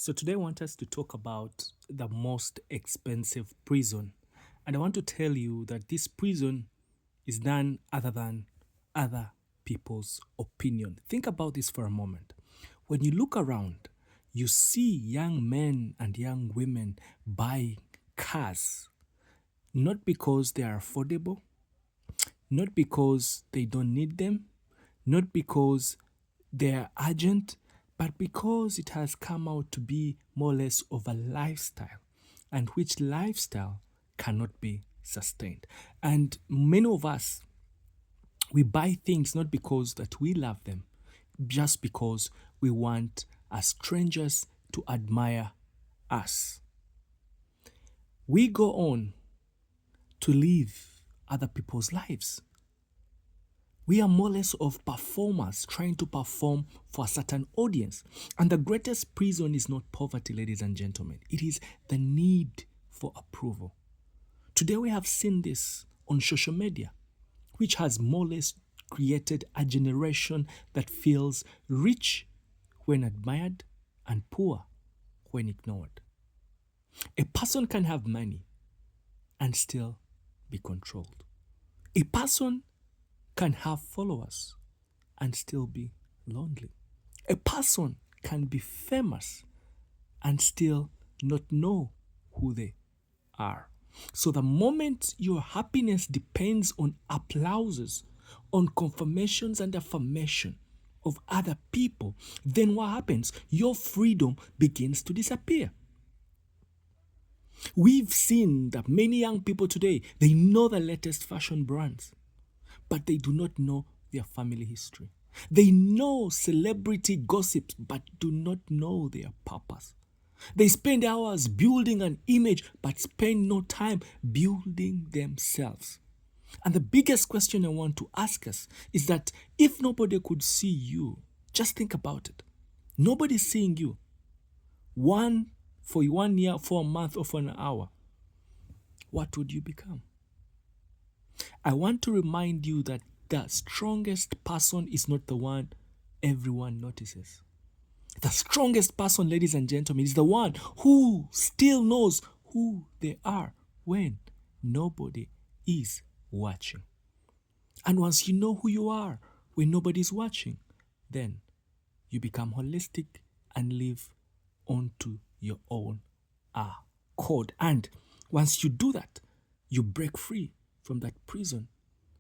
So today I want us to talk about the most expensive prison. And I want to tell you that this prison is none other than other people's opinion. Think about this for a moment. When you look around, you see young men and young women buying cars, not because they are affordable, not because they don't need them, not because they are urgent, but because it has come out to be more or less of a lifestyle, and which lifestyle cannot be sustained. And many of us, we buy things not because that we love them, just because we want as strangers to admire us. We go on to live other people's lives. We are more or less of performers trying to perform for a certain audience. And the greatest prison is not poverty, ladies and gentlemen. It is the need for approval. Today we have seen this on social media, which has more or less created a generation that feels rich when admired and poor when ignored. A person can have money and still be controlled. A person can have followers and still be lonely. A person can be famous and still not know who they are. So the moment your happiness depends on applauses, on confirmations and affirmation of other people, then what happens? Your freedom begins to disappear. We've seen that many young people today, they know the latest fashion brands, but they do not know their family history. They know celebrity gossips, but do not know their purpose. They spend hours building an image, but spend no time building themselves. And the biggest question I want to ask us is that if nobody could see you, just think about it. Nobody's seeing you. For 1 year, for a month, or for an hour. What would you become? I want to remind you that the strongest person is not the one everyone notices. The strongest person, ladies and gentlemen, is the one who still knows who they are when nobody is watching. And once you know who you are when nobody's watching, then you become holistic and live onto your own code. And once you do that, you break free from that prison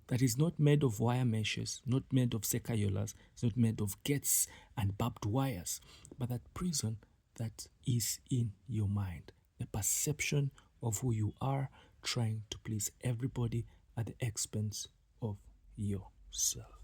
that is not made of wire meshes, not made of secayolas, it's not made of gates and barbed wires, but that prison that is in your mind, the perception of who you are, trying to please everybody at the expense of yourself.